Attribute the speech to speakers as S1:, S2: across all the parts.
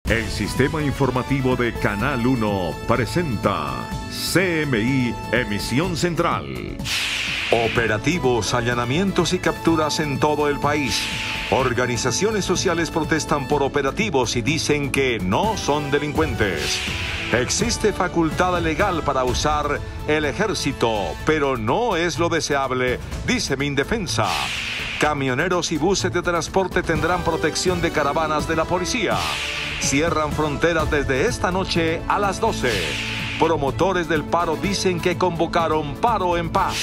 S1: El sistema informativo de Canal 1 presenta CMI Emisión Central. Operativos, allanamientos y capturas en todo el país. Organizaciones sociales protestan por operativos y dicen que no son delincuentes. Existe facultad legal para usar el ejército, pero no es lo deseable, dice Mindefensa. Camioneros y buses de transporte tendrán protección de caravanas de la policía. Cierran fronteras desde esta noche a las 12. Promotores del paro dicen que convocaron paro en paz.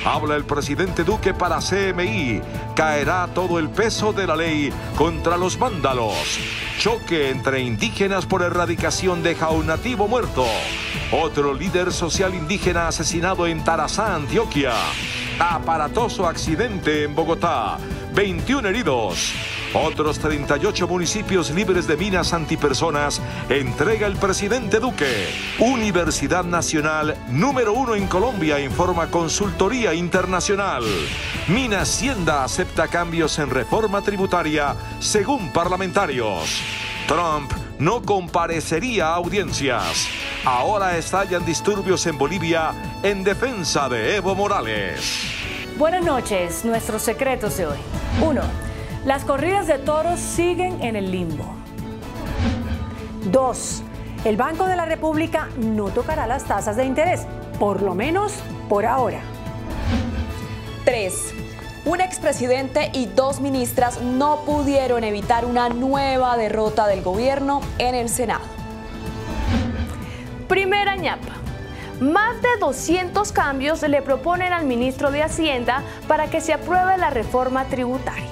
S1: Habla el presidente Duque para CMI. Caerá todo el peso de la ley contra los vándalos. Choque entre indígenas por erradicación deja un nativo muerto. Otro líder social indígena asesinado en Tarazá, Antioquia. Aparatoso accidente en Bogotá. 21 heridos. Otros 38 municipios libres de minas antipersonas entrega el presidente Duque. Universidad Nacional número 1 en Colombia, informa Consultoría Internacional. Mina Hacienda acepta cambios en reforma tributaria según parlamentarios. Trump no comparecería a audiencias. Ahora estallan disturbios en Bolivia en defensa de Evo Morales.
S2: Buenas noches, nuestros secretos de hoy. 1. Las corridas de toros siguen en el limbo. 2. El Banco de la República no tocará las tasas de interés, por lo menos por ahora.
S3: 3. Un expresidente y 2 ministras no pudieron evitar una nueva derrota del gobierno en el Senado.
S2: Primera ñapa. Más de 200 cambios le proponen al ministro de Hacienda para que se apruebe la reforma tributaria.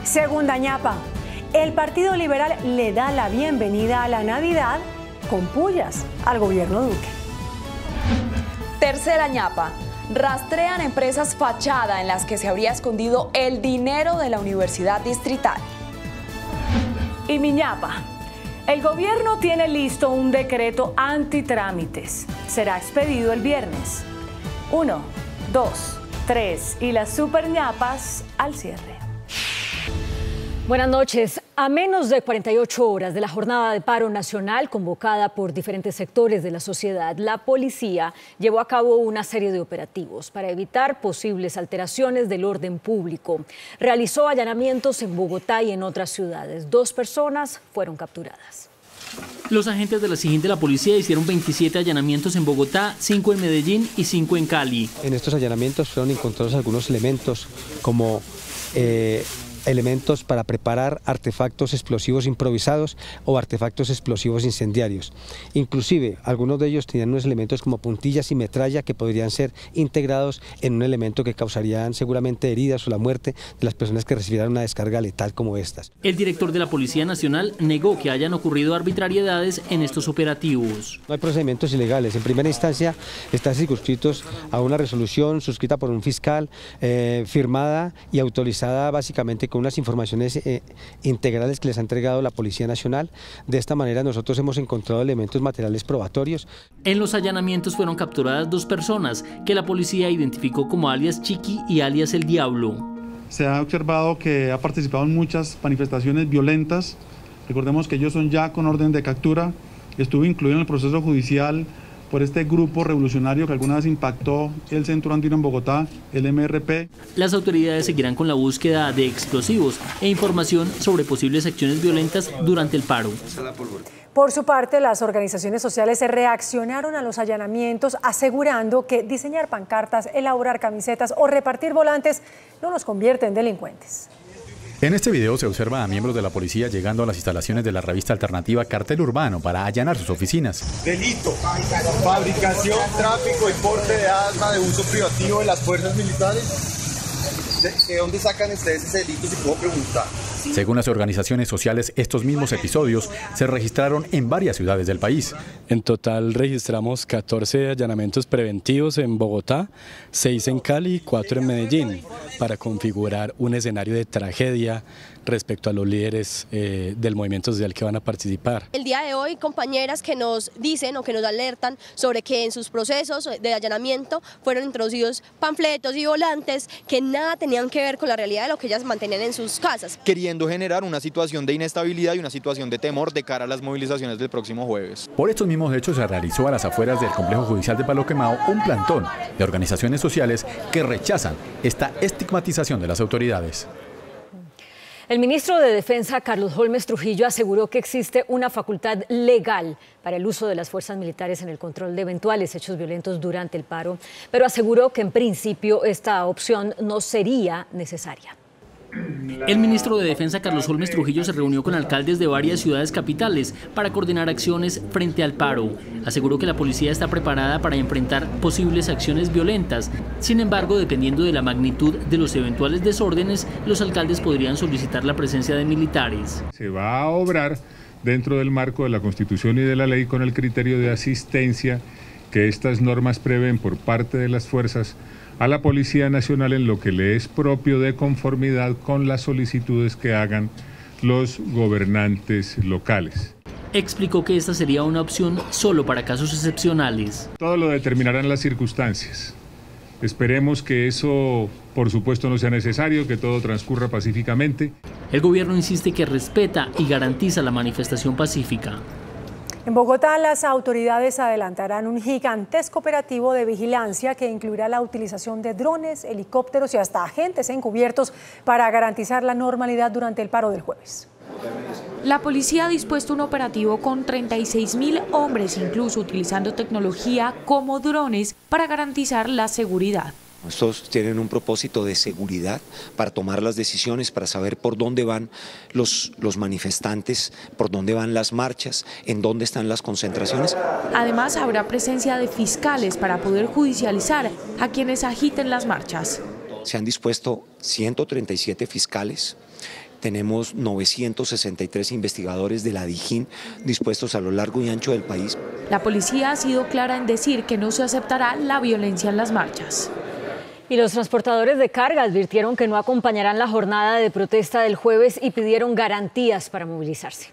S2: Segunda ñapa. El Partido Liberal le da la bienvenida a la Navidad con pullas al gobierno Duque.
S3: Tercera ñapa. Rastrean empresas fachada en las que se habría escondido el dinero de la Universidad Distrital.
S2: Y mi ñapa. El gobierno tiene listo un decreto antitrámites. Será expedido el viernes. 1, 2, 3 y las super ñapas al cierre. Buenas noches. A menos de 48 horas de la jornada de paro nacional convocada por diferentes sectores de la sociedad, la policía llevó a cabo una serie de operativos para evitar posibles alteraciones del orden público. Realizó allanamientos en Bogotá y en otras ciudades. 2 personas fueron capturadas.
S4: Los agentes de la SIJIN de la policía hicieron 27 allanamientos en Bogotá, 5 en Medellín y 5 en Cali. En estos allanamientos fueron encontrados algunos elementos como elementos para preparar artefactos explosivos improvisados o artefactos explosivos incendiarios. Inclusive, algunos de ellos tenían unos elementos como puntillas y metralla que podrían ser integrados en un elemento que causarían seguramente heridas o la muerte de las personas que recibieran una descarga letal como estas. El director de la Policía Nacional negó que hayan ocurrido arbitrariedades en estos operativos. No hay procedimientos ilegales. En primera instancia están circunscritos a una resolución suscrita por un fiscal, firmada y autorizada básicamente con unas informaciones integrales que les ha entregado la Policía Nacional. De esta manera nosotros hemos encontrado elementos materiales probatorios. En los allanamientos fueron capturadas 2 personas que la policía identificó como alias Chiqui y alias El Diablo.
S5: Se ha observado que ha participado en muchas manifestaciones violentas. Recordemos que ellos son ya con orden de captura. Estuvo incluido en el proceso judicial por este grupo revolucionario que alguna vez impactó el Centro Andino en Bogotá, el MRP. Las autoridades seguirán con la búsqueda de explosivos e información sobre posibles acciones violentas durante el paro.
S2: Por su parte, las organizaciones sociales reaccionaron a los allanamientos asegurando que diseñar pancartas, elaborar camisetas o repartir volantes no los convierte en delincuentes.
S6: En este video se observa a miembros de la policía llegando a las instalaciones de la revista alternativa Cartel Urbano para allanar sus oficinas.
S7: Delito, fabricación, tráfico y porte de arma de uso privativo de las fuerzas militares. ¿De dónde sacan ustedes ese delito, si puedo preguntar?
S6: Según las organizaciones sociales, estos mismos episodios se registraron en varias ciudades del país.
S8: En total registramos 14 allanamientos preventivos en Bogotá, 6 en Cali y 4 en Medellín, para configurar un escenario de tragedia respecto a los líderes del movimiento social que van a participar.
S9: El día de hoy, compañeras que nos dicen o que nos alertan sobre que en sus procesos de allanamiento fueron introducidos panfletos y volantes que nada tenían que ver con la realidad de lo que ellas mantenían en sus casas.
S10: Queriendo generar una situación de inestabilidad y una situación de temor de cara a las movilizaciones del próximo jueves.
S6: Por estos mismos hechos se realizó a las afueras del complejo judicial de Palo Quemado un plantón de organizaciones sociales que rechazan esta estigmatización de las autoridades.
S2: El ministro de Defensa, Carlos Holmes Trujillo, aseguró que existe una facultad legal para el uso de las fuerzas militares en el control de eventuales hechos violentos durante el paro, pero aseguró que en principio esta opción no sería necesaria.
S4: El ministro de Defensa, Carlos Holmes Trujillo, se reunió con alcaldes de varias ciudades capitales para coordinar acciones frente al paro. Aseguró que la policía está preparada para enfrentar posibles acciones violentas. Sin embargo, dependiendo de la magnitud de los eventuales desórdenes, los alcaldes podrían solicitar la presencia de militares.
S11: Se va a obrar dentro del marco de la Constitución y de la ley con el criterio de asistencia que estas normas prevén por parte de las fuerzas a la Policía Nacional en lo que le es propio de conformidad con las solicitudes que hagan los gobernantes locales.
S4: Explicó que esta sería una opción solo para casos excepcionales.
S11: Todo lo determinarán las circunstancias. Esperemos que eso, por supuesto, no sea necesario, que todo transcurra pacíficamente.
S4: El gobierno insiste que respeta y garantiza la manifestación pacífica.
S12: En Bogotá, las autoridades adelantarán un gigantesco operativo de vigilancia que incluirá la utilización de drones, helicópteros y hasta agentes encubiertos para garantizar la normalidad durante el paro del jueves.
S13: La policía ha dispuesto un operativo con 36.000 hombres, incluso utilizando tecnología como drones para garantizar la seguridad.
S14: Estos tienen un propósito de seguridad para tomar las decisiones, para saber por dónde van los manifestantes, por dónde van las marchas, en dónde están las concentraciones.
S13: Además, habrá presencia de fiscales para poder judicializar a quienes agiten las marchas.
S14: Se han dispuesto 137 fiscales. Tenemos 963 investigadores de la DIJÍN dispuestos a lo largo y ancho del país.
S13: La policía ha sido clara en decir que no se aceptará la violencia en las marchas.
S2: Y los transportadores de carga advirtieron que no acompañarán la jornada de protesta del jueves y pidieron garantías para movilizarse.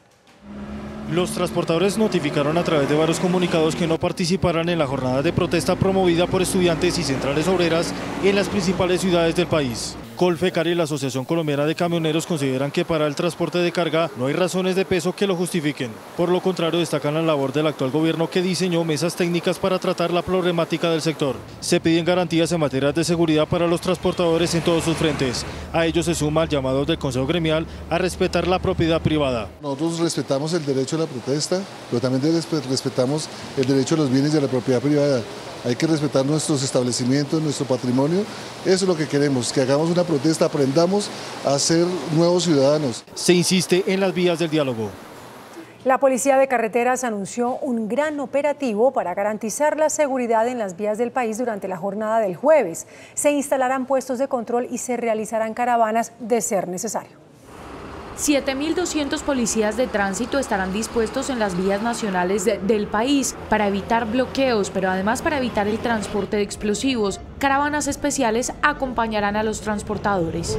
S15: Los transportadores notificaron a través de varios comunicados que no participarán en la jornada de protesta promovida por estudiantes y centrales obreras en las principales ciudades del país. Colfecar y la Asociación Colombiana de Camioneros consideran que para el transporte de carga no hay razones de peso que lo justifiquen. Por lo contrario, destacan la labor del actual gobierno que diseñó mesas técnicas para tratar la problemática del sector. Se piden garantías en materia de seguridad para los transportadores en todos sus frentes. A ello se suma el llamado del Consejo Gremial a respetar la propiedad privada.
S16: Nosotros respetamos el derecho a la protesta, pero también respetamos el derecho a los bienes de la propiedad privada. Hay que respetar nuestros establecimientos, nuestro patrimonio. Eso es lo que queremos, que hagamos una protesta, aprendamos a ser nuevos ciudadanos.
S15: Se insiste en las vías del diálogo.
S12: La Policía de Carreteras anunció un gran operativo para garantizar la seguridad en las vías del país durante la jornada del jueves. Se instalarán puestos de control y se realizarán caravanas de ser necesario.
S13: 7.200 policías de tránsito estarán dispuestos en las vías nacionales del país para evitar bloqueos, pero además para evitar el transporte de explosivos. Caravanas especiales acompañarán a los transportadores.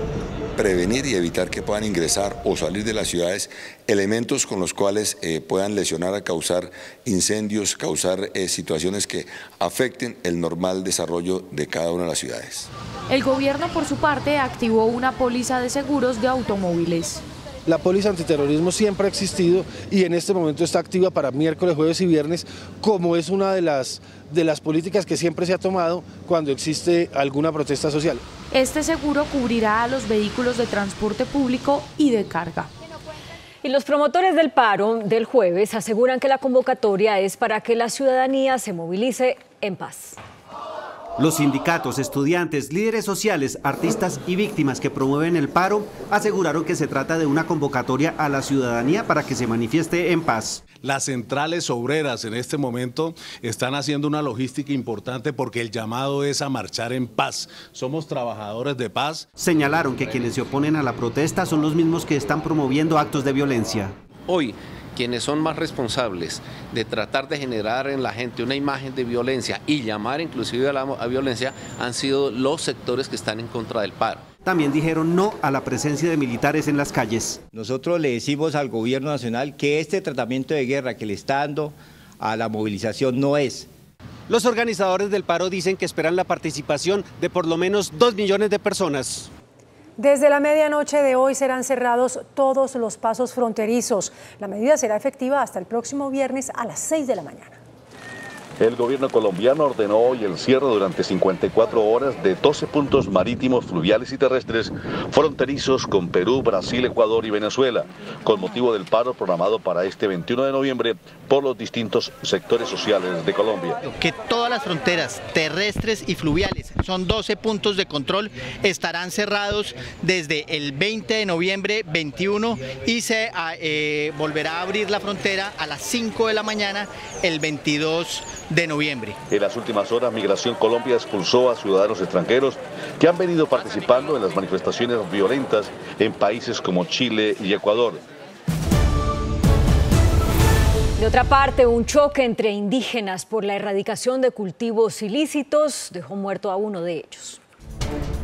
S17: Prevenir y evitar que puedan ingresar o salir de las ciudades elementos con los cuales puedan lesionar a causar incendios, causar situaciones que afecten el normal desarrollo de cada una de las ciudades.
S13: El gobierno, por su parte, activó una póliza de seguros de automóviles.
S18: La póliza antiterrorismo siempre ha existido y en este momento está activa para miércoles, jueves y viernes, como es una de las políticas que siempre se ha tomado cuando existe alguna protesta social.
S13: Este seguro cubrirá a los vehículos de transporte público y de carga.
S2: Y los promotores del paro del jueves aseguran que la convocatoria es para que la ciudadanía se movilice en paz.
S19: Los sindicatos, estudiantes, líderes sociales, artistas y víctimas que promueven el paro aseguraron que se trata de una convocatoria a la ciudadanía para que se manifieste en paz.
S20: Las centrales obreras en este momento están haciendo una logística importante porque el llamado es a marchar en paz. Somos trabajadores de paz.
S19: Señalaron que quienes se oponen a la protesta son los mismos que están promoviendo actos de violencia.
S21: Hoy, quienes son más responsables de tratar de generar en la gente una imagen de violencia y llamar inclusive a la violencia han sido los sectores que están en contra del paro.
S19: también dijeron no a la presencia de militares en las calles.
S1: Nosotros le decimos al gobierno nacional que este tratamiento de guerra que le está dando a la movilización no es.
S19: Los organizadores del paro dicen que esperan la participación de por lo menos 2 millones de personas.
S12: Desde la medianoche de hoy serán cerrados todos los pasos fronterizos. La medida será efectiva hasta el próximo viernes a las 6 de la mañana.
S22: El gobierno colombiano ordenó hoy el cierre durante 54 horas de 12 puntos marítimos, fluviales y terrestres fronterizos con Perú, Brasil, Ecuador y Venezuela, con motivo del paro programado para este 21 de noviembre por los distintos sectores sociales de Colombia.
S23: Que todas las fronteras terrestres y fluviales, son 12 puntos de control, estarán cerrados desde el 20 de noviembre 21 y se volverá a abrir la frontera a las 5 de la mañana el 22 de noviembre.
S22: En las últimas horas, Migración Colombia expulsó a ciudadanos extranjeros que han venido participando en las manifestaciones violentas en países como Chile y Ecuador.
S2: De otra parte, un choque entre indígenas por la erradicación de cultivos ilícitos dejó muerto a uno de ellos.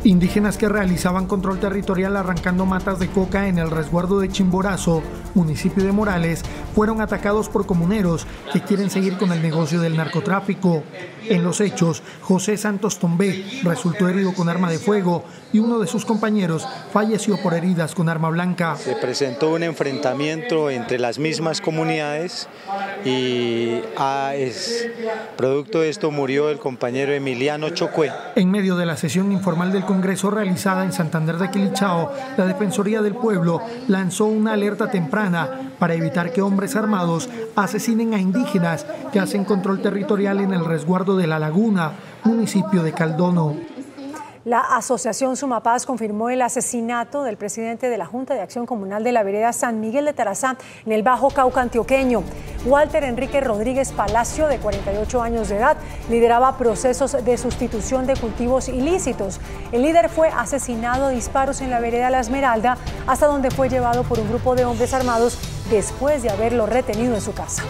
S24: Indígenas que realizaban control territorial arrancando matas de coca en el resguardo de Chimborazo, municipio de Morales, fueron atacados por comuneros que quieren seguir con el negocio del narcotráfico. En los hechos, José Santos Tombé resultó herido con arma de fuego y uno de sus compañeros falleció por heridas con arma blanca.
S25: Se presentó un enfrentamiento entre las mismas comunidades y producto de esto murió el compañero Emiliano Chocué.
S24: En medio de la sesión informal del Congreso realizada en Santander de Quilichao, la Defensoría del Pueblo lanzó una alerta temprana para evitar que hombres armados asesinen a indígenas que hacen control territorial en el resguardo de La Laguna, municipio de Caldono.
S12: La asociación Sumapaz confirmó el asesinato del presidente de la Junta de Acción Comunal de la vereda San Miguel de Tarazá en el Bajo Cauca antioqueño. Walter Enrique Rodríguez Palacio, de 48 años de edad, lideraba procesos de sustitución de cultivos ilícitos. El líder fue asesinado a disparos en la vereda La Esmeralda, hasta donde fue llevado por un grupo de hombres armados después de haberlo retenido en su casa.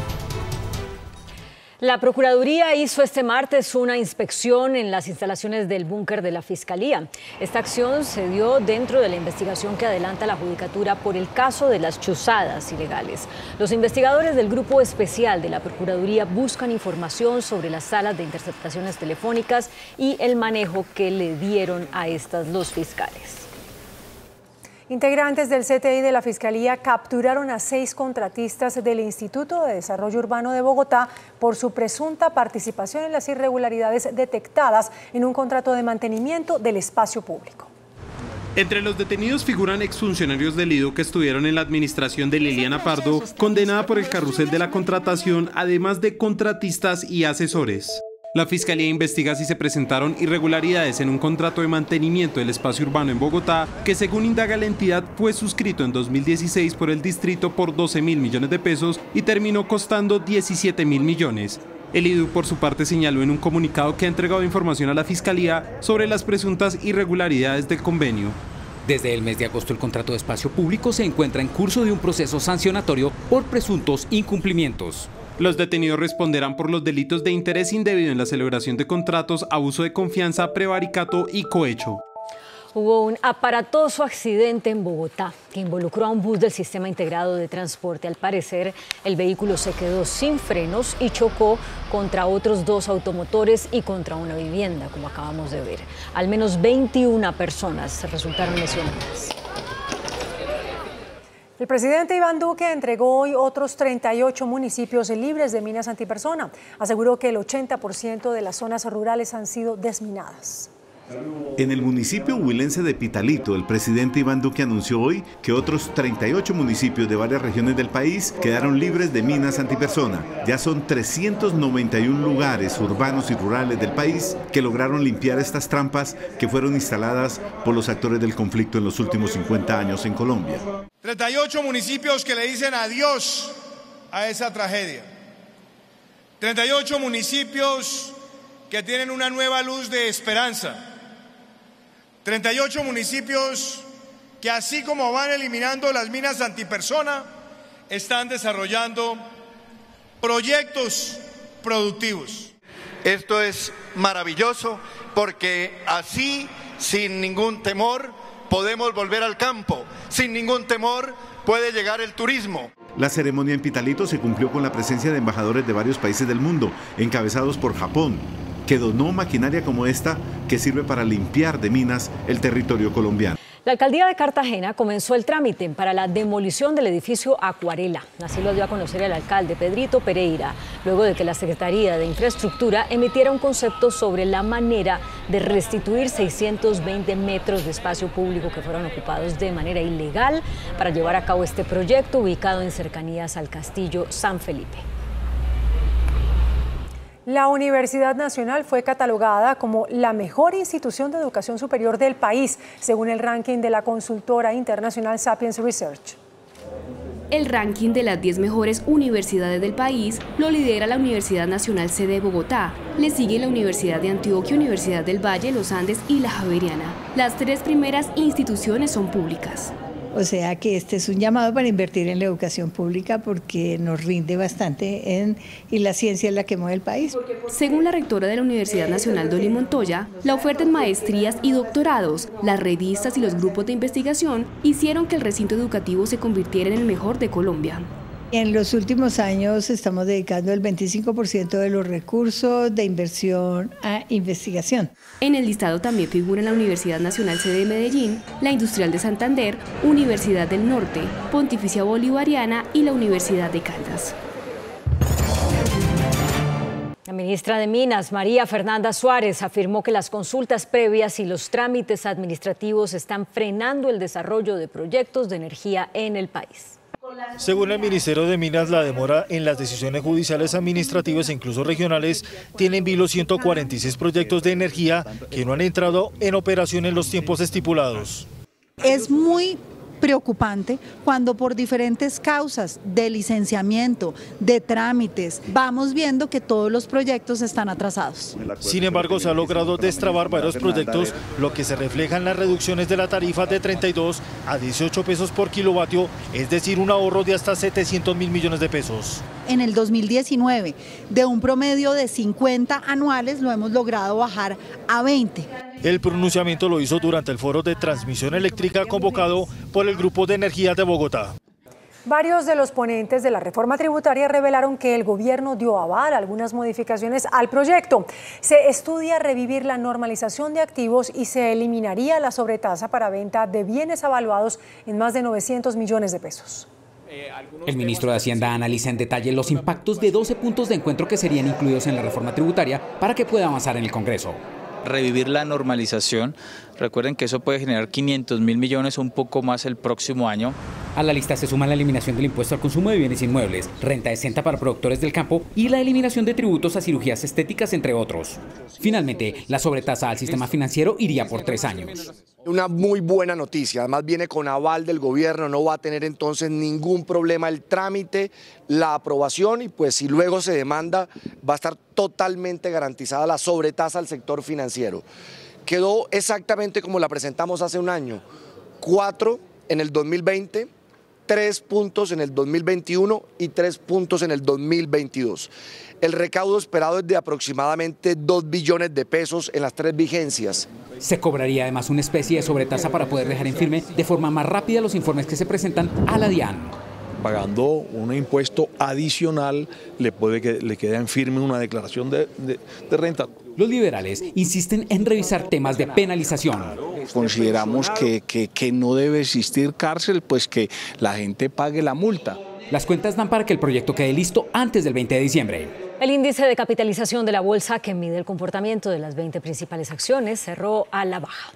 S2: La Procuraduría hizo este martes una inspección en las instalaciones del búnker de la Fiscalía. Esta acción se dio dentro de la investigación que adelanta la Judicatura por el caso de las chuzadas ilegales. Los investigadores del Grupo Especial de la Procuraduría buscan información sobre las salas de interceptaciones telefónicas y el manejo que le dieron a estas los fiscales.
S12: Integrantes del CTI de la Fiscalía capturaron a 6 contratistas del Instituto de Desarrollo Urbano de Bogotá por su presunta participación en las irregularidades detectadas en un contrato de mantenimiento del espacio público.
S26: Entre los detenidos figuran exfuncionarios del IDO que estuvieron en la administración de Liliana Pardo, condenada por el carrusel de la contratación, además de contratistas y asesores. La Fiscalía investiga si se presentaron irregularidades en un contrato de mantenimiento del espacio urbano en Bogotá, que según indaga la entidad fue suscrito en 2016 por el distrito por 12.000 millones de pesos y terminó costando 17.000 millones. El IDU por su parte señaló en un comunicado que ha entregado información a la Fiscalía sobre las presuntas irregularidades del convenio.
S27: Desde el mes de agosto el contrato de espacio público se encuentra en curso de un proceso sancionatorio por presuntos incumplimientos.
S26: Los detenidos responderán por los delitos de interés indebido en la celebración de contratos, abuso de confianza, prevaricato y cohecho.
S2: Hubo un aparatoso accidente en Bogotá que involucró a un bus del Sistema Integrado de Transporte. Al parecer, el vehículo se quedó sin frenos y chocó contra otros 2 automotores y contra una vivienda, como acabamos de ver. Al menos 21 personas resultaron lesionadas.
S12: El presidente Iván Duque entregó hoy otros 38 municipios libres de minas antipersona. Aseguró que el 80% de las zonas rurales han sido desminadas.
S28: En el municipio huilense de Pitalito, el presidente Iván Duque anunció hoy que otros 38 municipios de varias regiones del país quedaron libres de minas antipersona. Ya son 391 lugares urbanos y rurales del país que lograron limpiar estas trampas que fueron instaladas por los actores del conflicto en los últimos 50 años en Colombia.
S29: 38 municipios que le dicen adiós a esa tragedia. 38 municipios que tienen una nueva luz de esperanza. 38 municipios que, así como van eliminando las minas antipersona, están desarrollando proyectos productivos.
S30: Esto es maravilloso porque así, sin ningún temor,
S3: podemos volver al campo. Sin ningún temor puede llegar el turismo.
S28: La ceremonia en Pitalito se cumplió con la presencia de embajadores de varios países del mundo, encabezados por Japón, que donó maquinaria como esta que sirve para limpiar de minas el territorio colombiano.
S4: La alcaldía de Cartagena comenzó el trámite para la demolición del edificio Acuarela. Así lo dio a conocer el alcalde Pedrito Pereira, luego de que la Secretaría de Infraestructura emitiera un concepto sobre la manera de restituir 620 metros de espacio público que fueron ocupados de manera ilegal para llevar a cabo este proyecto ubicado en cercanías al Castillo San Felipe.
S12: La Universidad Nacional fue catalogada como la mejor institución de educación superior del país, según el ranking de la consultora internacional Sapiens Research.
S5: El ranking de las 10 mejores universidades del país lo lidera la Universidad Nacional sede de Bogotá. Le sigue la Universidad de Antioquia, Universidad del Valle, Los Andes y la Javeriana. Las 3 primeras instituciones son públicas.
S6: O sea que este es un llamado para invertir en la educación pública porque nos rinde bastante y la ciencia es la que mueve el país.
S5: Según la rectora de la Universidad Nacional, Dolly Montoya, la oferta en maestrías y doctorados, las revistas y los grupos de investigación hicieron que el recinto educativo se convirtiera en el mejor de Colombia.
S6: En los últimos años estamos dedicando el 25% de los recursos de inversión a investigación.
S5: En el listado también figuran la Universidad Nacional sede de Medellín, la Industrial de Santander, Universidad del Norte, Pontificia Bolivariana y la Universidad de Caldas.
S4: La ministra de Minas, María Fernanda Suárez, afirmó que las consultas previas y los trámites administrativos están frenando el desarrollo de proyectos de energía en el país.
S15: Según el Ministerio de Minas, la demora en las decisiones judiciales administrativas e incluso regionales tiene en vilo 146 proyectos de energía que no han entrado en operación en los tiempos estipulados.
S7: Es muy preocupante cuando por diferentes causas de licenciamiento, de trámites, vamos viendo que todos los proyectos están atrasados.
S15: Sin embargo, se ha logrado destrabar varios proyectos, lo que se refleja en las reducciones de la tarifa de 32 a 18 pesos por kilovatio, es decir, un ahorro de hasta 700.000 millones de pesos.
S7: En el 2019, de un promedio de 50 anuales, lo hemos logrado bajar a 20.
S15: El pronunciamiento lo hizo durante el foro de transmisión eléctrica convocado por el Grupo de Energía de Bogotá.
S12: Varios de los ponentes de la reforma tributaria revelaron que el gobierno dio aval a algunas modificaciones al proyecto. Se estudia revivir la normalización de activos y se eliminaría la sobretasa para venta de bienes avaluados en más de 900 millones de pesos.
S27: El ministro de Hacienda analiza en detalle los impactos de 12 puntos de encuentro que serían incluidos en la reforma tributaria para que pueda avanzar en el Congreso.
S8: Revivir la normalización, recuerden que eso puede generar 500.000 millones o un poco más el próximo año.
S27: A la lista se suma la eliminación del impuesto al consumo de bienes inmuebles, renta exenta para productores del campo y la eliminación de tributos a cirugías estéticas, entre otros. Finalmente, la sobretasa al sistema financiero iría por 3 años.
S9: Una muy buena noticia, además viene con aval del gobierno, no va a tener entonces ningún problema el trámite, la aprobación y pues si luego se demanda va a estar totalmente garantizada la sobretasa al sector financiero. Quedó exactamente como la presentamos hace un año, 4 en el 2020, 3 puntos en el 2021 y 3 puntos en el 2022. El recaudo esperado es de aproximadamente 2 billones de pesos en las 3 vigencias.
S27: Se cobraría además una especie de sobretasa para poder dejar en firme de forma más rápida los informes que se presentan a la DIAN.
S10: Pagando un impuesto adicional le queda en firme una declaración de renta.
S27: Los liberales insisten en revisar temas de penalización.
S11: Consideramos que no debe existir cárcel, pues que la gente pague la multa.
S27: Las cuentas dan para que el proyecto quede listo antes del 20 de diciembre.
S4: El índice de capitalización de la bolsa, que mide el comportamiento de las 20 principales acciones, cerró a la baja.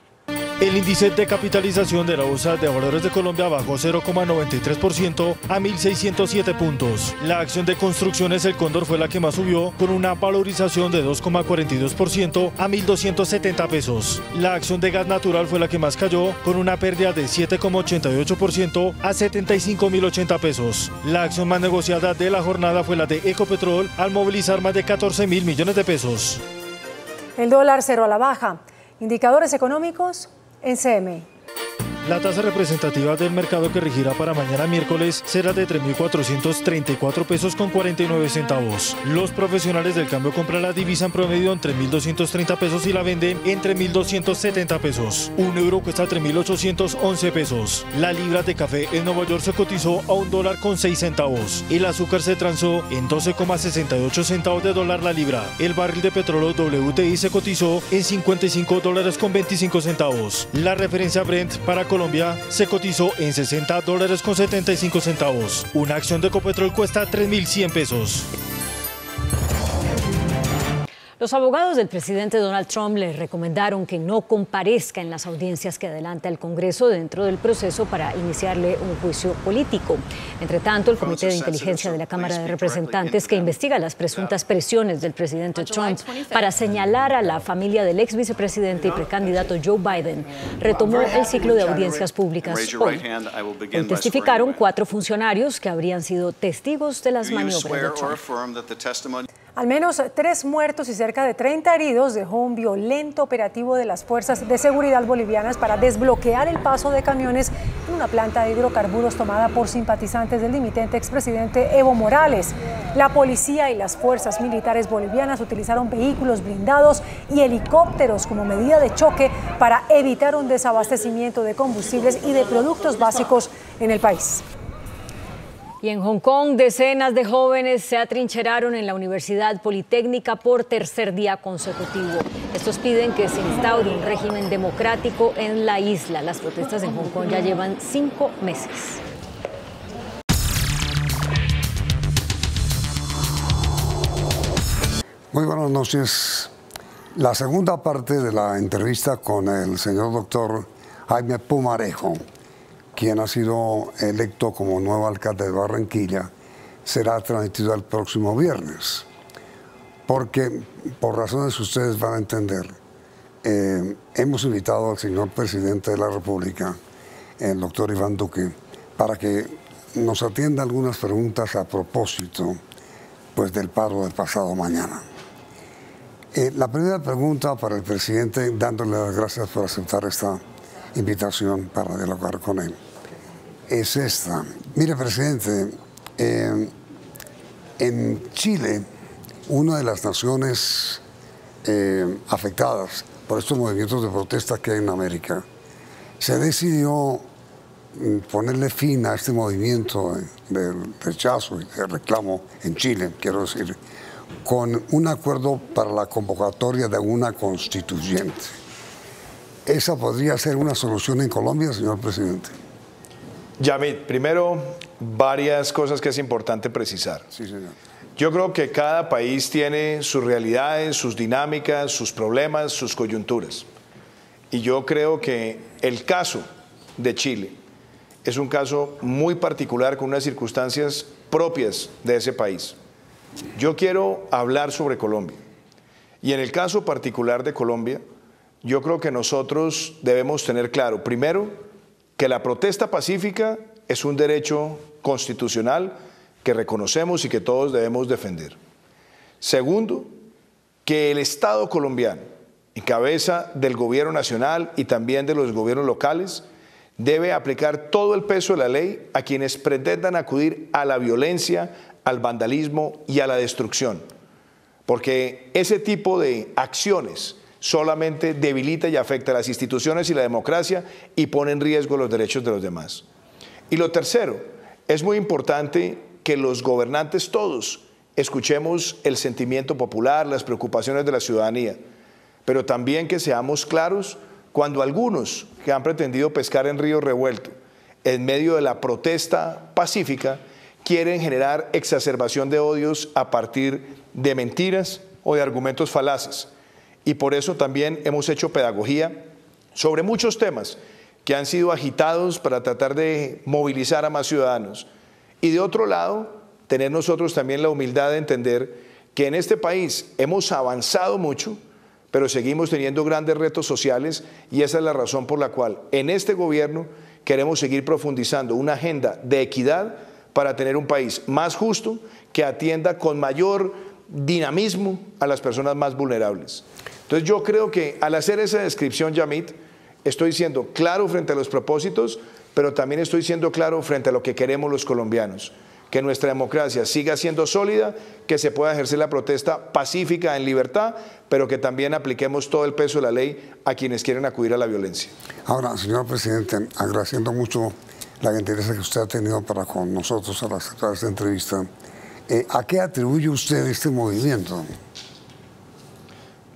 S15: El índice de capitalización de la Bolsa de Valores de Colombia bajó 0,93% a 1.607 puntos. La acción de Construcciones El Cóndor fue la que más subió, con una valorización de 2,42% a 1.270 pesos. La acción de Gas Natural fue la que más cayó, con una pérdida de 7,88% a 75.080 pesos. La acción más negociada de la jornada fue la de Ecopetrol, al movilizar más de 14.000 millones de pesos.
S12: El dólar cerró a la baja. Indicadores económicos en CMI.
S15: La tasa representativa del mercado que regirá para mañana miércoles será de 3.434 pesos con 49 centavos. Los profesionales del cambio compran la divisa en promedio en 3.230 pesos y la venden en 3.270 pesos. Un euro cuesta 3.811 pesos. La libra de café en Nueva York se cotizó a $1.06. El azúcar se transó en 12,68 centavos de dólar la libra. El barril de petróleo WTI se cotizó en $55.25 centavos. La referencia Brent para Colombia se cotizó en $60.75 centavos. Una acción de Ecopetrol cuesta 3.100 pesos.
S4: Los abogados del presidente Donald Trump le recomendaron que no comparezca en las audiencias que adelanta el Congreso dentro del proceso para iniciarle un juicio político. Entre tanto, el Comité de Inteligencia de la Cámara de Representantes, que investiga las presuntas presiones del presidente Trump para señalar a la familia del ex vicepresidente y precandidato Joe Biden, retomó el ciclo de audiencias públicas hoy. Hoy testificaron 4 funcionarios que habrían sido testigos de las maniobras de Trump.
S12: Al menos 3 muertos y cerca de 30 heridos dejó un violento operativo de las fuerzas de seguridad bolivianas para desbloquear el paso de camiones en una planta de hidrocarburos tomada por simpatizantes del dimitente expresidente Evo Morales. La policía y las fuerzas militares bolivianas utilizaron vehículos blindados y helicópteros como medida de choque para evitar un desabastecimiento de combustibles y de productos básicos en el país.
S4: Y en Hong Kong, decenas de jóvenes se atrincheraron en la Universidad Politécnica por tercer día consecutivo. Estos piden que se instaure un régimen democrático en la isla. Las protestas en Hong Kong ya llevan 5 meses.
S1: Muy buenas noches. La segunda parte de la entrevista con el señor doctor Jaime Pumarejo, quien ha sido electo como nuevo alcalde de Barranquilla, será transmitido el próximo viernes. Porque, por razones que ustedes van a entender, hemos invitado al señor presidente de la República, el doctor Iván Duque, para que nos atienda algunas preguntas a propósito pues, del paro del pasado mañana. La primera pregunta para el presidente, dándole las gracias por aceptar esta invitación para dialogar con él, es esta. Mire, presidente, en Chile, una de las naciones afectadas por estos movimientos de protesta que hay en América, se decidió ponerle fin a este movimiento de rechazo y de reclamo en Chile, quiero decir, con un acuerdo para la convocatoria de una constituyente. ¿Esa podría ser una solución en Colombia, señor presidente?
S29: Yamit, primero, varias cosas que es importante precisar.
S1: Sí, señor.
S29: Yo creo que cada país tiene sus realidades, sus dinámicas, sus problemas, sus coyunturas. Y yo creo que el caso de Chile es un caso muy particular con unas circunstancias propias de ese país. Yo quiero hablar sobre Colombia. Y en el caso particular de Colombia, yo creo que nosotros debemos tener claro, primero, que la protesta pacífica es un derecho constitucional que reconocemos y que todos debemos defender. Segundo, que el Estado colombiano, en cabeza del gobierno nacional y también de los gobiernos locales, debe aplicar todo el peso de la ley a quienes pretendan acudir a la violencia, al vandalismo y a la destrucción. Porque ese tipo de acciones solamente debilita y afecta a las instituciones y la democracia y pone en riesgo los derechos de los demás. Y lo tercero, es muy importante que los gobernantes todos escuchemos el sentimiento popular, las preocupaciones de la ciudadanía, pero también que seamos claros cuando algunos que han pretendido pescar en río revuelto en medio de la protesta pacífica quieren generar exacerbación de odios a partir de mentiras o de argumentos falaces. Y por eso también hemos hecho pedagogía sobre muchos temas que han sido agitados para tratar de movilizar a más ciudadanos. Y de otro lado, tener nosotros también la humildad de entender que en este país hemos avanzado mucho, pero seguimos teniendo grandes retos sociales y esa es la razón por la cual en este gobierno queremos seguir profundizando una agenda de equidad para tener un país más justo que atienda con mayor dinamismo a las personas más vulnerables. Entonces yo creo que al hacer esa descripción, Yamit, estoy siendo claro frente a los propósitos, pero también estoy siendo claro frente a lo que queremos los colombianos. Que nuestra democracia siga siendo sólida, que se pueda ejercer la protesta pacífica en libertad, pero que también apliquemos todo el peso de la ley a quienes quieren acudir a la violencia.
S1: Ahora, señor presidente, agradeciendo mucho la gentileza que usted ha tenido para con nosotros al aceptar esta entrevista, ¿a qué atribuye usted este movimiento?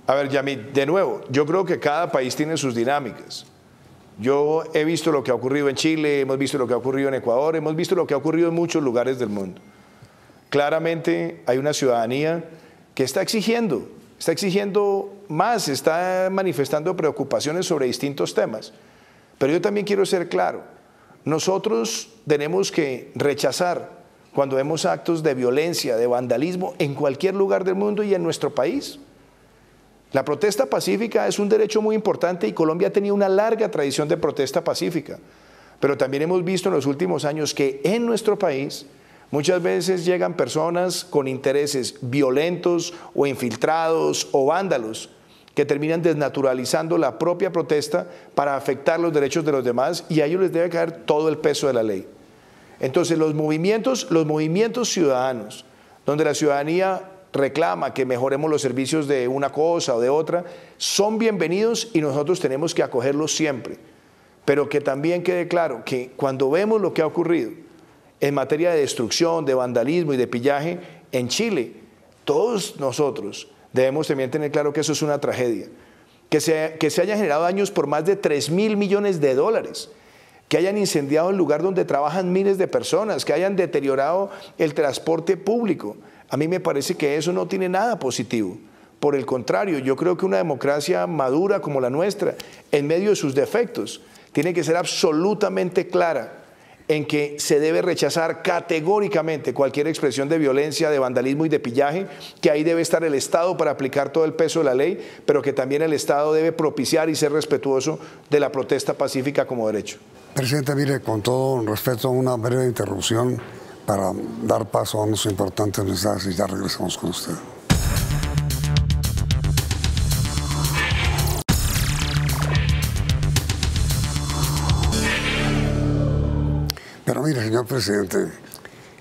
S29: A ver, Yamit, de nuevo, yo creo que cada país tiene sus dinámicas. Yo he visto lo que ha ocurrido en Chile, hemos visto lo que ha ocurrido en Ecuador, hemos visto lo que ha ocurrido en muchos lugares del mundo. Claramente hay una ciudadanía que está exigiendo más, está manifestando preocupaciones sobre distintos temas. Pero yo también quiero ser claro, nosotros tenemos que rechazar cuando vemos actos de violencia, de vandalismo en cualquier lugar del mundo y en nuestro país. La protesta pacífica es un derecho muy importante y Colombia ha tenido una larga tradición de protesta pacífica. Pero también hemos visto en los últimos años que en nuestro país muchas veces llegan personas con intereses violentos o infiltrados o vándalos que terminan desnaturalizando la propia protesta para afectar los derechos de los demás y a ellos les debe caer todo el peso de la ley. Entonces los movimientos ciudadanos, donde la ciudadanía reclama que mejoremos los servicios de una cosa o de otra, son bienvenidos y nosotros tenemos que acogerlos siempre. Pero que también quede claro que cuando vemos lo que ha ocurrido en materia de destrucción, de vandalismo y de pillaje en Chile, todos nosotros debemos también tener claro que eso es una tragedia. Que se hayan generado daños por más de 3.000 millones de dólares, que hayan incendiado el lugar donde trabajan miles de personas, que hayan deteriorado el transporte público. A mí me parece que eso no tiene nada positivo. Por el contrario, yo creo que una democracia madura como la nuestra, en medio de sus defectos, tiene que ser absolutamente clara en que se debe rechazar categóricamente cualquier expresión de violencia, de vandalismo y de pillaje, que ahí debe estar el Estado para aplicar todo el peso de la ley, pero que también el Estado debe propiciar y ser respetuoso de la protesta pacífica como derecho.
S1: Presidente, mire, con todo respeto, una breve interrupción para dar paso a unos importantes mensajes y ya regresamos con usted. Pero mire, señor presidente,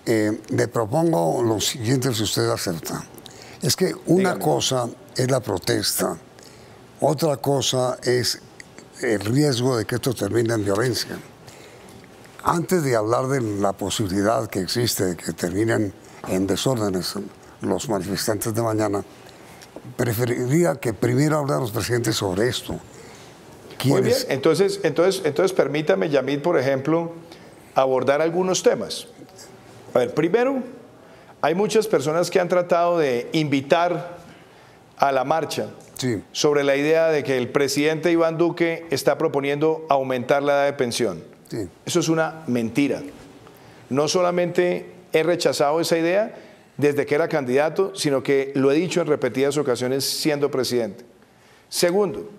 S1: le propongo lo siguiente, si usted acepta. Es que una cosa es la protesta, otra cosa es el riesgo de que esto termine en violencia. Antes de hablar de la posibilidad que existe de que terminen en desórdenes los manifestantes de mañana, preferiría que primero habláramos, presidente, sobre esto.
S29: Muy bien, entonces permítame, Yamit, por ejemplo, abordar algunos temas. A ver, primero, hay muchas personas que han tratado de invitar a la marcha sobre la idea de que el presidente Iván Duque está proponiendo aumentar la edad de pensión. Sí. Eso es una mentira. No solamente he rechazado esa idea desde que era candidato, sino que lo he dicho en repetidas ocasiones siendo presidente. Segundo,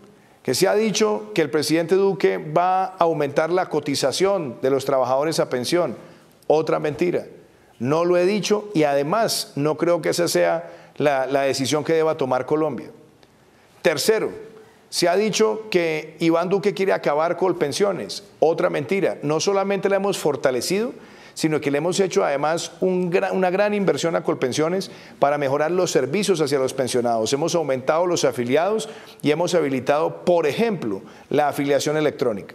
S29: que se ha dicho que el presidente Duque va a aumentar la cotización de los trabajadores a pensión. Otra mentira. No lo he dicho y además no creo que esa sea la decisión que deba tomar Colombia. Tercero, se ha dicho que Iván Duque quiere acabar con pensiones. Otra mentira. No solamente la hemos fortalecido, sino que le hemos hecho además una gran inversión a Colpensiones para mejorar los servicios hacia los pensionados. Hemos aumentado los afiliados y hemos habilitado, por ejemplo, la afiliación electrónica.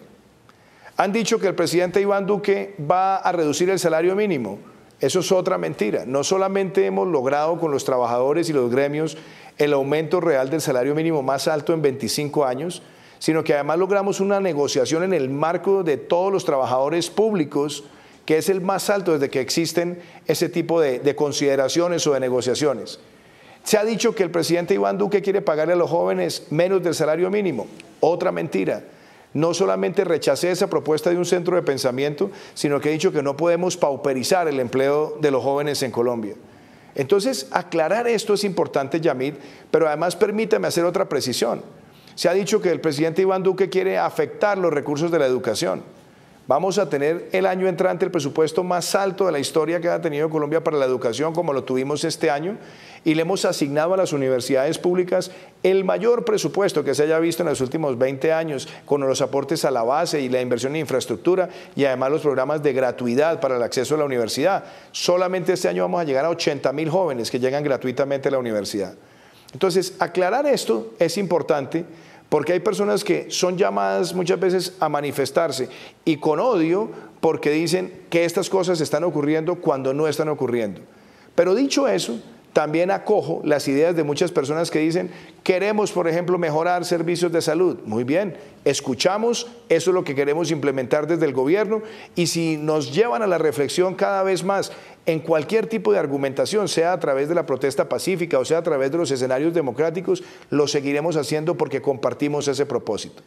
S29: Han dicho que el presidente Iván Duque va a reducir el salario mínimo. Eso es otra mentira. No solamente hemos logrado con los trabajadores y los gremios el aumento real del salario mínimo más alto en 25 años, sino que además logramos una negociación en el marco de todos los trabajadores públicos, que es el más alto desde que existen ese tipo de consideraciones o de negociaciones. Se ha dicho que el presidente Iván Duque quiere pagarle a los jóvenes menos del salario mínimo. Otra mentira. No solamente rechacé esa propuesta de un centro de pensamiento, sino que he dicho que no podemos pauperizar el empleo de los jóvenes en Colombia. Entonces, aclarar esto es importante, Yamit, pero además permítame hacer otra precisión. Se ha dicho que el presidente Iván Duque quiere afectar los recursos de la educación. Vamos a tener el año entrante el presupuesto más alto de la historia que ha tenido Colombia para la educación, como lo tuvimos este año, y le hemos asignado a las universidades públicas el mayor presupuesto que se haya visto en los últimos 20 años, con los aportes a la base y la inversión en infraestructura, y además los programas de gratuidad para el acceso a la universidad. Solamente este año vamos a llegar a 80.000 jóvenes que llegan gratuitamente a la universidad. Entonces, aclarar esto es importante, porque hay personas que son llamadas muchas veces a manifestarse y con odio porque dicen que estas cosas están ocurriendo cuando no están ocurriendo. Pero dicho eso, también acojo las ideas de muchas personas que dicen, queremos, por ejemplo, mejorar servicios de salud. Muy bien, escuchamos, eso es lo que queremos implementar desde el gobierno, y si nos llevan a la reflexión cada vez más en cualquier tipo de argumentación, sea a través de la protesta pacífica o sea a través de los escenarios democráticos, lo seguiremos haciendo porque compartimos ese propósito.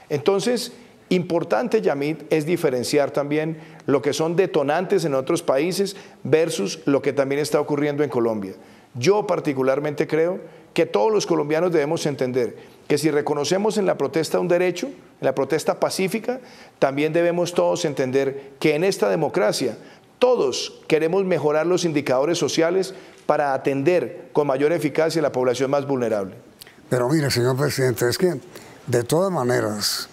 S29: Entonces, importante, Yamit, es diferenciar también lo que son detonantes en otros países versus lo que también está ocurriendo en Colombia. Yo particularmente creo que todos los colombianos debemos entender que si reconocemos en la protesta un derecho, en la protesta pacífica, también debemos todos entender que en esta democracia todos queremos mejorar los indicadores sociales para atender con mayor eficacia a la población más vulnerable.
S1: Pero mire, señor presidente, es que de todas maneras,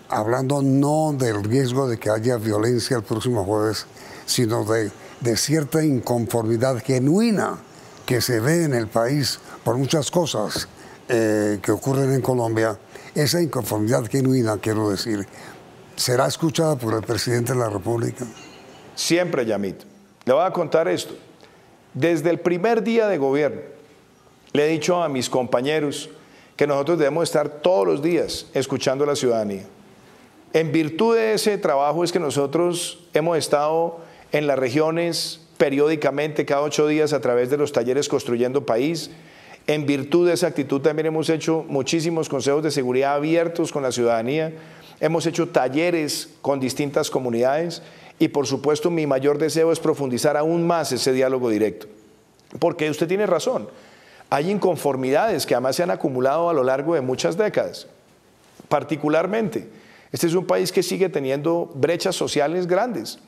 S1: hablando no del riesgo de que haya violencia el próximo jueves, sino de cierta inconformidad genuina que se ve en el país por muchas cosas que ocurren en Colombia, esa inconformidad genuina, quiero decir, ¿será escuchada por el presidente de la República?
S29: Siempre, Yamit. Le voy a contar esto. Desde el primer día de gobierno, le he dicho a mis compañeros que nosotros debemos estar todos los días escuchando a la ciudadanía. En virtud de ese trabajo es que nosotros hemos estado en las regiones periódicamente, cada 8 días, a través de los talleres Construyendo País. En virtud de esa actitud también hemos hecho muchísimos consejos de seguridad abiertos con la ciudadanía. Hemos hecho talleres con distintas comunidades y, por supuesto, mi mayor deseo es profundizar aún más ese diálogo directo. Porque usted tiene razón, hay inconformidades que además se han acumulado a lo largo de muchas décadas. Particularmente, este es un país que sigue teniendo brechas sociales grandes.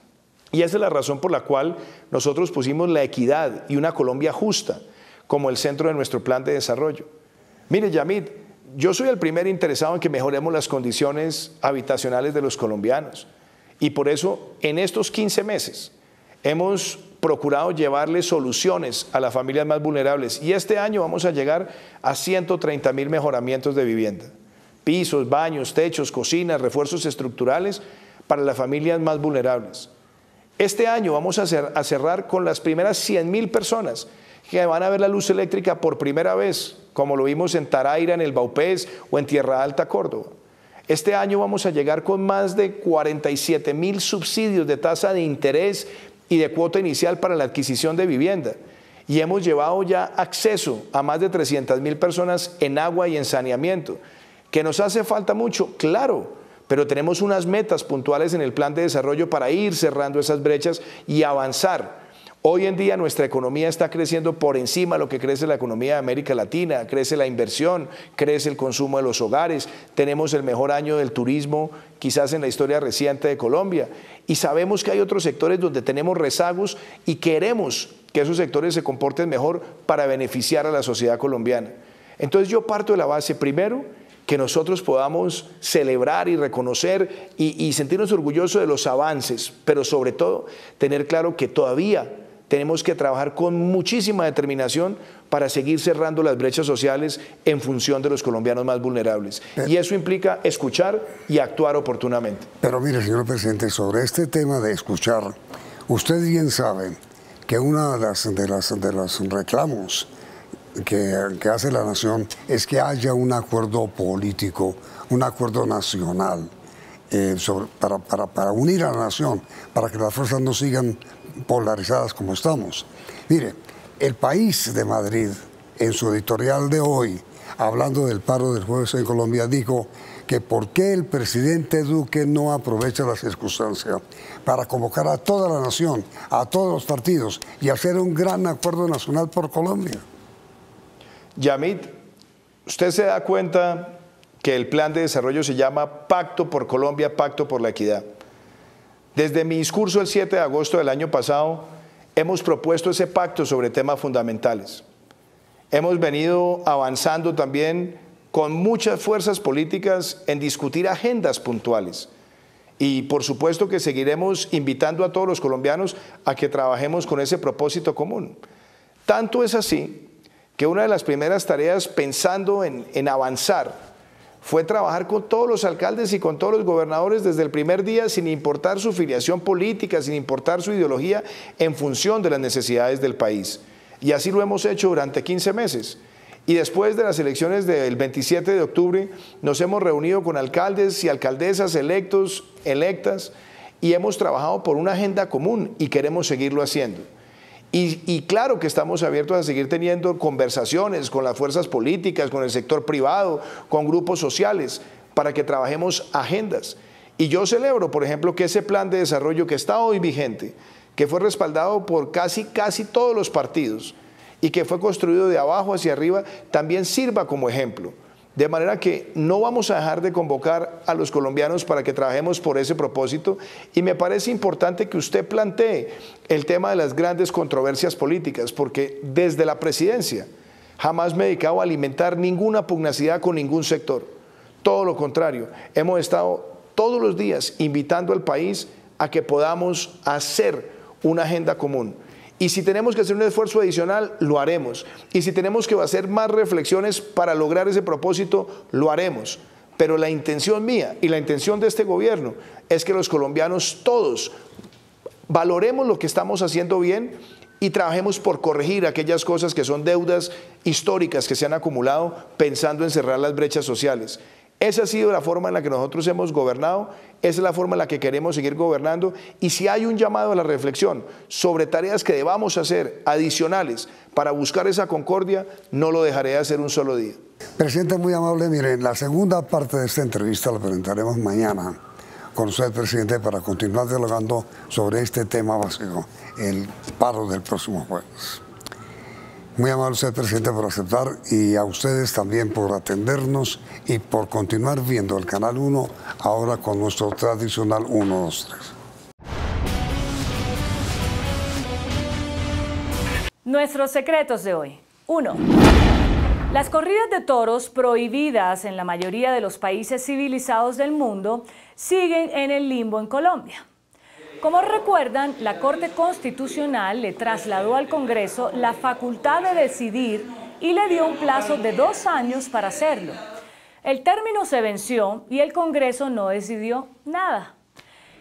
S29: Y esa es la razón por la cual nosotros pusimos la equidad y una Colombia justa como el centro de nuestro plan de desarrollo. Mire, Yamit, yo soy el primer interesado en que mejoremos las condiciones habitacionales de los colombianos. Y por eso, en estos 15 meses, hemos procurado llevarle soluciones a las familias más vulnerables. Y este año vamos a llegar a 130.000 mejoramientos de vivienda. Pisos, baños, techos, cocinas, refuerzos estructurales para las familias más vulnerables. Este año vamos a cerrar con las primeras 100.000 personas que van a ver la luz eléctrica por primera vez, como lo vimos en Taraira, en el Baupés o en Tierra Alta, Córdoba. Este año vamos a llegar con más de 47.000 subsidios de tasa de interés y de cuota inicial para la adquisición de vivienda. Y hemos llevado ya acceso a más de 300.000 personas en agua y en saneamiento. ¿Que nos hace falta mucho? Claro, pero tenemos unas metas puntuales en el plan de desarrollo para ir cerrando esas brechas y avanzar. Hoy en día nuestra economía está creciendo por encima de lo que crece la economía de América Latina, crece la inversión, crece el consumo de los hogares, tenemos el mejor año del turismo quizás en la historia reciente de Colombia, y sabemos que hay otros sectores donde tenemos rezagos y queremos que esos sectores se comporten mejor para beneficiar a la sociedad colombiana. Entonces yo parto de la base, primero, que nosotros podamos celebrar y reconocer y sentirnos orgullosos de los avances, pero sobre todo tener claro que todavía tenemos que trabajar con muchísima determinación para seguir cerrando las brechas sociales en función de los colombianos más vulnerables. Y eso implica escuchar y actuar oportunamente.
S1: Pero mire, señor presidente, sobre este tema de escuchar, usted bien sabe que uno de los reclamos que hace la nación es que haya un acuerdo político, un acuerdo nacional para unir a la nación, para que las fuerzas no sigan polarizadas como estamos. Mire, El País de Madrid, en su editorial de hoy, hablando del paro del jueves en Colombia, dijo que por qué el presidente Duque no aprovecha la circunstancia para convocar a toda la nación, a todos los partidos y hacer un gran acuerdo nacional por Colombia.
S29: Yamit, usted se da cuenta que el plan de desarrollo se llama Pacto por Colombia, Pacto por la Equidad. Desde mi discurso el 7 de agosto del año pasado, hemos propuesto ese pacto sobre temas fundamentales. Hemos venido avanzando también con muchas fuerzas políticas en discutir agendas puntuales. Y por supuesto que seguiremos invitando a todos los colombianos a que trabajemos con ese propósito común. Tanto es así que una de las primeras tareas pensando en avanzar fue trabajar con todos los alcaldes y con todos los gobernadores desde el primer día, sin importar su filiación política, sin importar su ideología, en función de las necesidades del país. Y así lo hemos hecho durante 15 meses. Y después de las elecciones del 27 de octubre, nos hemos reunido con alcaldes y alcaldesas electos, electas, y hemos trabajado por una agenda común y queremos seguirlo haciendo. Y claro que estamos abiertos a seguir teniendo conversaciones con las fuerzas políticas, con el sector privado, con grupos sociales, para que trabajemos agendas. Y yo celebro, por ejemplo, que ese plan de desarrollo que está hoy vigente, que fue respaldado por casi todos los partidos y que fue construido de abajo hacia arriba, también sirva como ejemplo. De manera que no vamos a dejar de convocar a los colombianos para que trabajemos por ese propósito, y me parece importante que usted plantee el tema de las grandes controversias políticas, porque desde la presidencia jamás me he dedicado a alimentar ninguna pugnacidad con ningún sector. Todo lo contrario, hemos estado todos los días invitando al país a que podamos hacer una agenda común. Y si tenemos que hacer un esfuerzo adicional, lo haremos. Y si tenemos que hacer más reflexiones para lograr ese propósito, lo haremos. Pero la intención mía y la intención de este gobierno es que los colombianos todos valoremos lo que estamos haciendo bien y trabajemos por corregir aquellas cosas que son deudas históricas que se han acumulado, pensando en cerrar las brechas sociales. Esa ha sido la forma en la que nosotros hemos gobernado, esa es la forma en la que queremos seguir gobernando, y si hay un llamado a la reflexión sobre tareas que debamos hacer adicionales para buscar esa concordia, no lo dejaré de hacer un solo día.
S1: Presidente, muy amable, miren, la segunda parte de esta entrevista la presentaremos mañana con usted, presidente, para continuar dialogando sobre este tema básico, el paro del próximo jueves. Muy amable usted, presidente, por aceptar, y a ustedes también por atendernos y por continuar viendo el Canal 1, ahora con nuestro tradicional 1, 2, 3.
S2: Nuestros secretos de hoy. 1. Las corridas de toros, prohibidas en la mayoría de los países civilizados del mundo, siguen en el limbo en Colombia. Como recuerdan, la Corte Constitucional le trasladó al Congreso la facultad de decidir y le dio un plazo de 2 años para hacerlo. El término se venció y el Congreso no decidió nada.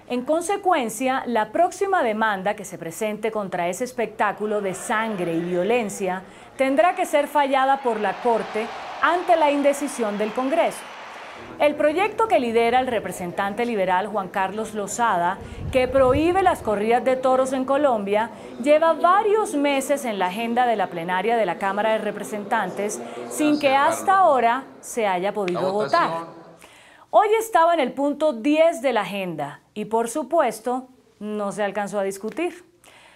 S2: En consecuencia, la próxima demanda que se presente contra ese espectáculo de sangre y violencia tendrá que ser fallada por la Corte ante la indecisión del Congreso. El proyecto que lidera el representante liberal Juan Carlos Lozada, que prohíbe las corridas de toros en Colombia, lleva varios meses en la agenda de la plenaria de la Cámara de Representantes sin que hasta ahora se haya podido votar. Hoy estaba en el punto 10 de la agenda y, por supuesto, no se alcanzó a discutir.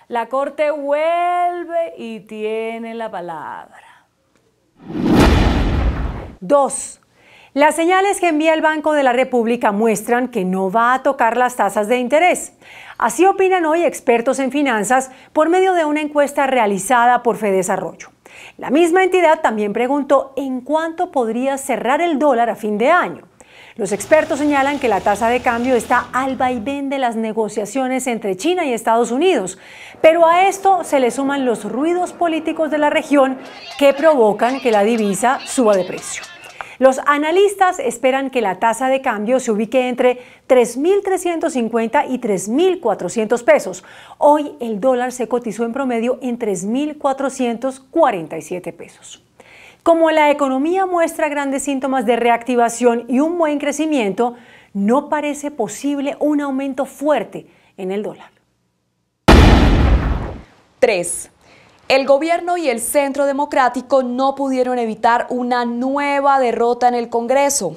S2: La Corte vuelve y tiene la palabra.
S12: 2. Las señales que envía el Banco de la República muestran que no va a tocar las tasas de interés. Así opinan hoy expertos en finanzas por medio de una encuesta realizada por Fedesarrollo. La misma entidad también preguntó en cuánto podría cerrar el dólar a fin de año. Los expertos señalan que la tasa de cambio está al vaivén de las negociaciones entre China y Estados Unidos, pero a esto se le suman los ruidos políticos de la región que provocan que la divisa suba de precio. Los analistas esperan que la tasa de cambio se ubique entre 3.350 y 3.400 pesos. Hoy el dólar se cotizó en promedio en 3.447 pesos. Como la economía muestra grandes síntomas de reactivación y un buen crecimiento, no parece posible un aumento fuerte en el dólar.
S13: 3. El gobierno y el Centro Democrático no pudieron evitar una nueva derrota en el Congreso.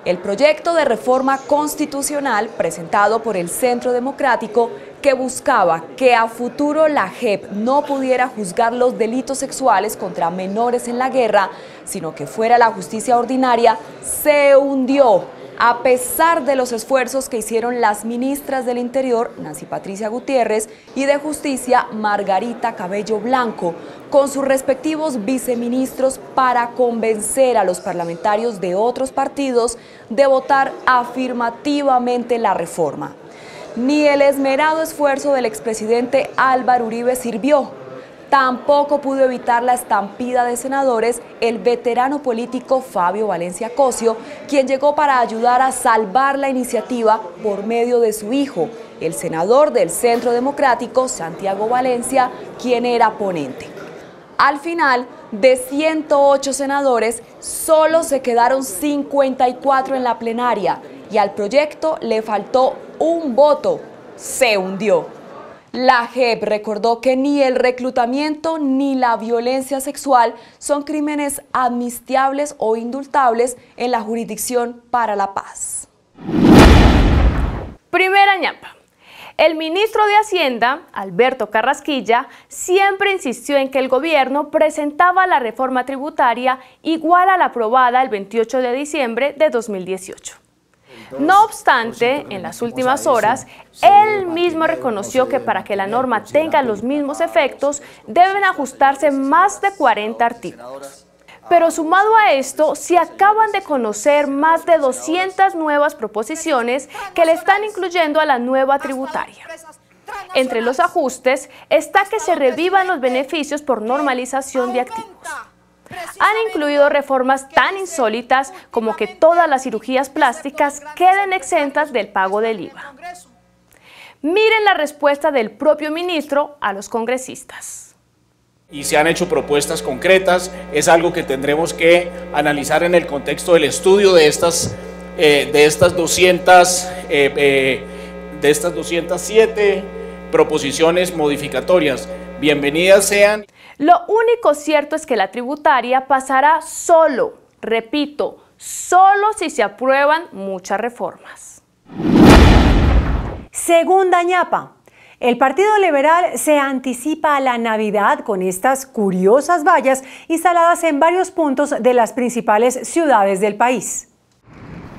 S13: El proyecto de reforma constitucional presentado por el Centro Democrático, que buscaba que a futuro la JEP no pudiera juzgar los delitos sexuales contra menores en la guerra, sino que fuera la justicia ordinaria, se hundió a pesar de los esfuerzos que hicieron las ministras del Interior, Nancy Patricia Gutiérrez, y de Justicia, Margarita Cabello Blanco, con sus respectivos viceministros para convencer a los parlamentarios de otros partidos de votar afirmativamente la reforma. Ni el esmerado esfuerzo del expresidente Álvaro Uribe sirvió. Tampoco pudo evitar la estampida de senadores el veterano político Fabio Valencia Cosio, quien llegó para ayudar a salvar la iniciativa por medio de su hijo, el senador del Centro Democrático, Santiago Valencia, quien era ponente. Al final, de 108 senadores, solo se quedaron 54 en la plenaria y al proyecto le faltó un voto. Se hundió. La JEP recordó que ni el reclutamiento ni la violencia sexual son crímenes amnistiables o indultables en la Jurisdicción para la Paz.
S14: Primera ñapa. El ministro de Hacienda, Alberto Carrasquilla, siempre insistió en que el gobierno presentaba la reforma tributaria igual a la aprobada el 28 de diciembre de 2018. No obstante, en las últimas horas, él mismo reconoció que para que la norma tenga los mismos efectos, deben ajustarse más de 40 artículos. Pero sumado a esto, se acaban de conocer más de 200 nuevas proposiciones que le están incluyendo a la nueva tributaria. Entre los ajustes está que se revivan los beneficios por normalización de activos. Han incluido reformas tan insólitas como que todas las cirugías plásticas queden exentas del pago del IVA. Miren la respuesta del propio ministro a los congresistas.
S16: Y se han hecho propuestas concretas, es algo que tendremos que analizar en el contexto del estudio de estas 207 proposiciones modificatorias. Bienvenidas sean.
S14: Lo único cierto es que la tributaria pasará solo, repito, solo si se aprueban muchas reformas.
S12: Segunda ñapa. El Partido Liberal se anticipa a la Navidad con estas curiosas vallas instaladas en varios puntos de las principales ciudades del país.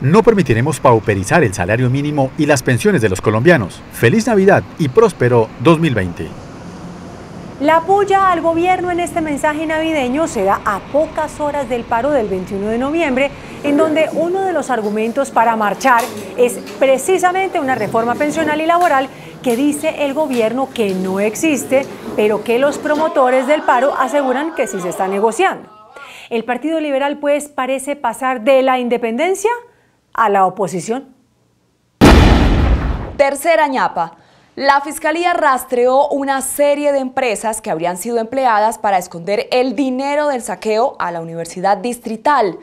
S17: No permitiremos pauperizar el salario mínimo y las pensiones de los colombianos. Feliz Navidad y próspero 2020.
S12: La puya al gobierno en este mensaje navideño se da a pocas horas del paro del 21 de noviembre, en donde uno de los argumentos para marchar es precisamente una reforma pensional y laboral que dice el gobierno que no existe, pero que los promotores del paro aseguran que sí se está negociando. El Partido Liberal pues parece pasar de la independencia a la oposición.
S13: Tercera ñapa. La Fiscalía rastreó una serie de empresas que habrían sido empleadas para esconder el dinero del saqueo a la Universidad Distrital.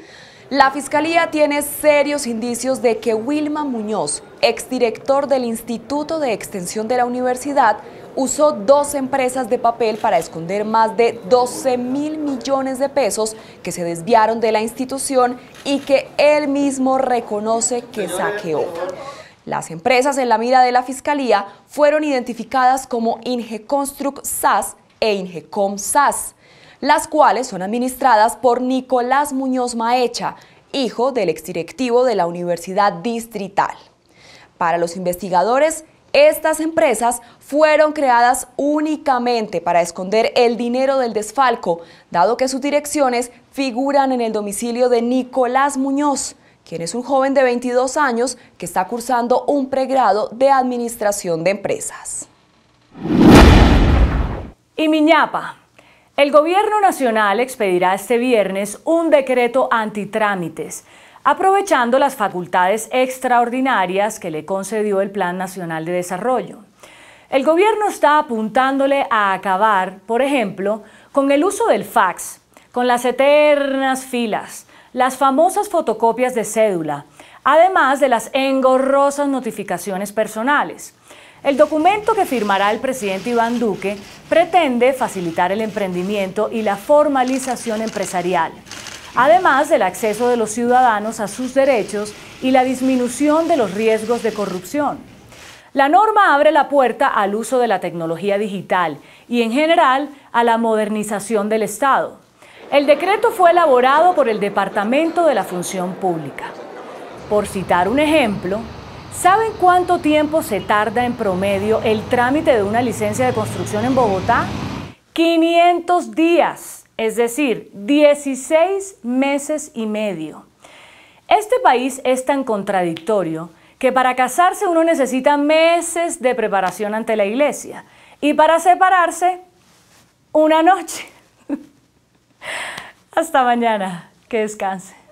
S13: La Fiscalía tiene serios indicios de que Wilman Muñoz, exdirector del Instituto de Extensión de la Universidad, usó 2 empresas de papel para esconder más de 12.000 millones de pesos que se desviaron de la institución y que él mismo reconoce que saqueó. Las empresas en la mira de la Fiscalía fueron identificadas como Ingeconstruct SAS e Ingecom SAS, las cuales son administradas por Nicolás Muñoz Maecha, hijo del exdirectivo de la Universidad Distrital. Para los investigadores, estas empresas fueron creadas únicamente para esconder el dinero del desfalco, dado que sus direcciones figuran en el domicilio de Nicolás Muñoz, quien es un joven de 22 años que está cursando un pregrado de Administración de Empresas.
S2: Y mi ñapa. El Gobierno Nacional expedirá este viernes un decreto antitrámites, aprovechando las facultades extraordinarias que le concedió el Plan Nacional de Desarrollo. El gobierno está apuntándole a acabar, por ejemplo, con el uso del fax, con las eternas filas, las famosas fotocopias de cédula, además de las engorrosas notificaciones personales. El documento que firmará el presidente Iván Duque pretende facilitar el emprendimiento y la formalización empresarial, además del acceso de los ciudadanos a sus derechos y la disminución de los riesgos de corrupción. La norma abre la puerta al uso de la tecnología digital y, en general, a la modernización del Estado. El decreto fue elaborado por el Departamento de la Función Pública. Por citar un ejemplo, ¿saben cuánto tiempo se tarda en promedio el trámite de una licencia de construcción en Bogotá? 500 días, es decir, 16 meses y medio. Este país es tan contradictorio que para casarse uno necesita meses de preparación ante la iglesia y para separarse, una noche. Hasta mañana, que descanse.